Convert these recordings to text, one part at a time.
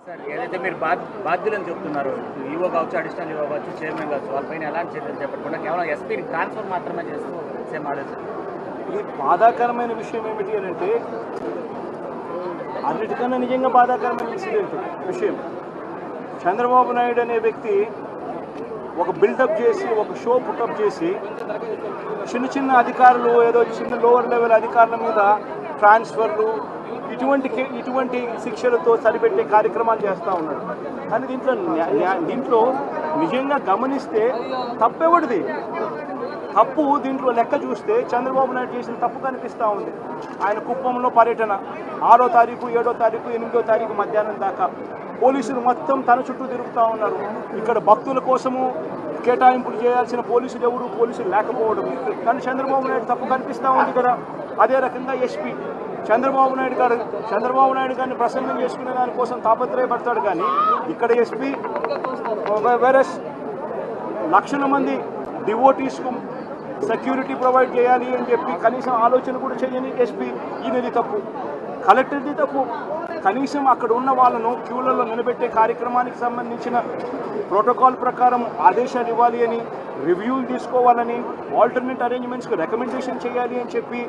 Sir ఏదైతే మీరు బాధ్యులని చెప్తున్నారు, ఈవో కావచ్చు, అడిషనల్ ఈవో కావచ్చు, చైర్మన్ కావచ్చు, వాళ్ళపైన ఎలాంటి చర్యలు చేపట్టకుండా కేవలం ఎస్పీని ట్రాన్స్ఫర్ మాత్రమే చేస్తూ సేమ్ ఆర్డర్ సార్. ఇది బాధాకరమైన విషయం ఏమిటి అని అంటే, అన్నిటికన్నా నిజంగా బాధాకరమైన విషయం చంద్రబాబు నాయుడు అనే వ్యక్తి ఒక బిల్డప్ చేసి, ఒక షో పుట్టప్ చేసి, చిన్న చిన్న అధికారులు, ఏదో చిన్న లోవర్ లెవెల్ అధికారుల మీద ట్రాన్స్ఫర్లు, ఇటువంటి శిక్షలతో సరిపెట్టే కార్యక్రమాలు చేస్తూ ఉన్నాడు. కానీ దీంట్లో నిజంగా గమనిస్తే తప్పెవడిది? తప్పు దీంట్లో లెక్క చూస్తే చంద్రబాబు నాయుడు చేసిన తప్పు కనిపిస్తూ ఉంది. ఆయన కుప్పంలో పర్యటన 6వ తారీఖు, 7వ తారీఖు, 8వ తారీఖు మధ్యాహ్నం దాకా పోలీసులు మొత్తం తన చుట్టూ తిరుగుతూ ఉన్నారు. ఇక్కడ భక్తుల కోసము కేటాయింపులు చేయాల్సిన పోలీసులు లేకపోవడం, కానీ చంద్రబాబు నాయుడు తప్పు కనిపిస్తూ ఉంది కదా. అదే రకంగా ఎస్పీ చంద్రబాబు నాయుడు గారిని ప్రసన్నం చేసుకునే దానికోసం తాపత్రయపడతాడు. కానీ ఇక్కడ ఎస్పీ వైరస్ లక్షల మంది డివోటీస్కు సెక్యూరిటీ ప్రొవైడ్ చేయాలి అని చెప్పి కనీసం ఆలోచన కూడా చేయని ఎస్పీ, ఈయనది తప్పు. కలెక్టర్ది తప్పు. కనీసం అక్కడ ఉన్న వాళ్ళను క్యూలలో నిలబెట్టే కార్యక్రమానికి సంబంధించిన ప్రోటోకాల్ ప్రకారం ఆదేశాలు ఇవ్వాలి అని, రివ్యూలు తీసుకోవాలని, ఆల్టర్నేట్ అరేంజ్మెంట్స్కి రికమెండేషన్ చేయాలి అని చెప్పి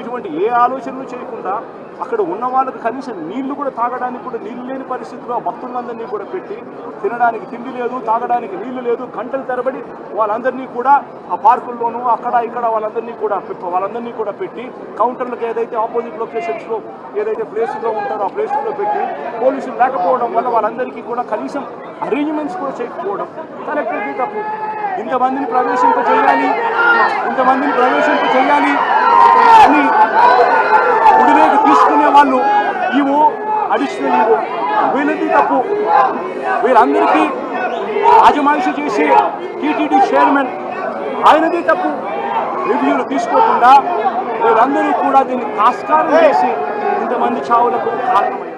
ఇటువంటి ఏ ఆలోచనలు చేయకుండా అక్కడ ఉన్న వాళ్ళకి కనీసం నీళ్లు కూడా తాగడానికి కూడా నీళ్లు లేని పరిస్థితుల్లో ఆ భక్తులందరినీ కూడా పెట్టి, తినడానికి తిండి లేదు, తాగడానికి నీళ్లు లేదు, గంటల తరబడి వాళ్ళందరినీ కూడా ఆ పార్కుల్లోనూ అక్కడ ఇక్కడ వాళ్ళందరినీ కూడా పెట్టి కౌంటర్లకు ఏదైతే ఆపోజిట్ లొకేషన్స్లో ఏదైతే ప్లేసుల్లో ఉంటారో ఆ ప్లేసుల్లో పెట్టి పోలీసులు లేకపోవడం వల్ల వాళ్ళందరికీ కూడా కనీసం అరేంజ్మెంట్స్ కూడా చేయకపోవడం కలెక్టర్కి తప్పు. ఇంతమందిని ప్రవేశింప చేయాలి అని గుడిలోకి తీసుకునే వాళ్ళు ఈవో, అడిషనల్ ఈవో, వీళ్ళది తప్పు. వీళ్ళందరికీ ఆజమాయిషి చేసే టీటీడీ చైర్మన్ ఆయనది తప్పు. రివ్యూలు తీసుకోకుండా వీళ్ళందరూ కూడా దీన్ని తాస్కారం చేసి ఇంతమంది చావులకు కారణమయ్యారు.